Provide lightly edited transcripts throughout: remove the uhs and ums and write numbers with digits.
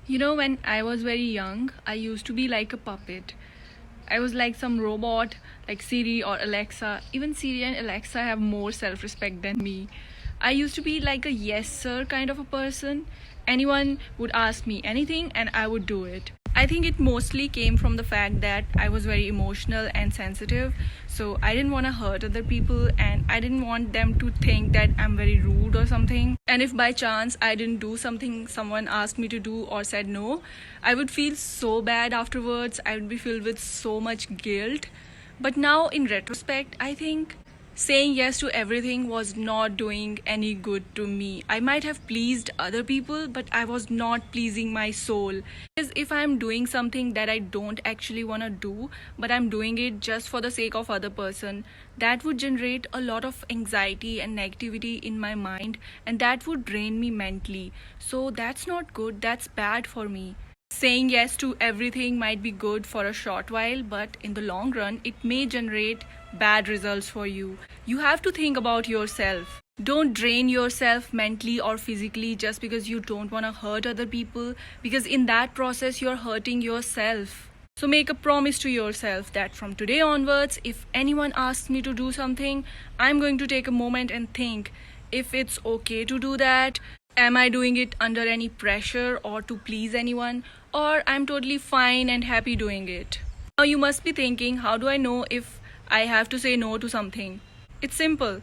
When I was very young, I used to be like a puppet. I was like some robot, like Siri or Alexa. Even Siri and Alexa have more self respect than me. I used to be like a yes sir kind of a person. Anyone would ask me anything and I would do it. I think it mostly came from the fact that I was very emotional and sensitive. So I didn't want to hurt other people and I didn't want them to think that I'm very rude or something. And if by chance I didn't do something someone asked me to do or said no, I would feel so bad afterwards. I would be filled with so much guilt. But now, in retrospect, I think saying yes to everything was not doing any good to me. I might have pleased other people, but I was not pleasing my soul. Because if I'm doing something that I don't actually want to do, but I'm doing it just for the sake of other person, that would generate a lot of anxiety and negativity in my mind, and that would drain me mentally. So that's not good. That's bad for me. Saying yes to everything might be good for a short while, but in the long run, it may generate bad results for you. You have to think about yourself. Don't drain yourself mentally or physically just because you don't want to hurt other people, because in that process, you're hurting yourself. So make a promise to yourself that from today onwards, if anyone asks me to do something, I'm going to take a moment and think if it's okay to do that. Am I doing it under any pressure or to please anyone? Or I'm totally fine and happy doing it. Now you must be thinking, how do I know if I have to say no to something? It's simple.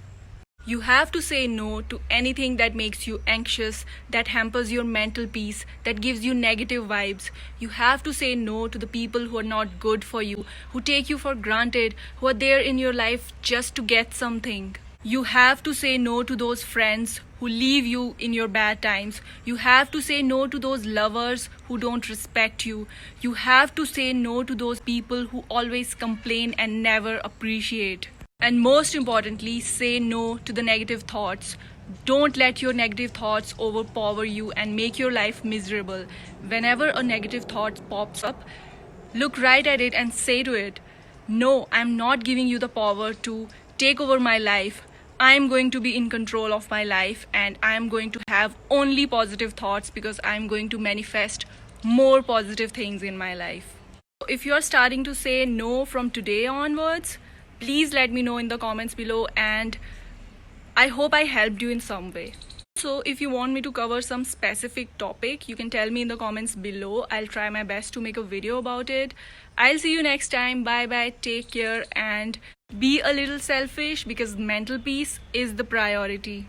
You have to say no to anything that makes you anxious, that hampers your mental peace, that gives you negative vibes. You have to say no to the people who are not good for you, who take you for granted, who are there in your life just to get something. You have to say no to those friends who leave you in your bad times. You have to say no to those lovers who don't respect you. You have to say no to those people who always complain and never appreciate. And most importantly, say no to the negative thoughts. Don't let your negative thoughts overpower you and make your life miserable. Whenever a negative thought pops up, look right at it and say to it, no, I'm not giving you the power to take over my life. I'm going to be in control of my life and I'm going to have only positive thoughts because I'm going to manifest more positive things in my life. If you're starting to say no from today onwards, please let me know in the comments below, and I hope I helped you in some way. So if you want me to cover some specific topic, you can tell me in the comments below. I'll try my best to make a video about it. I'll see you next time. Bye bye, take care, and be a little selfish because mental peace is the priority.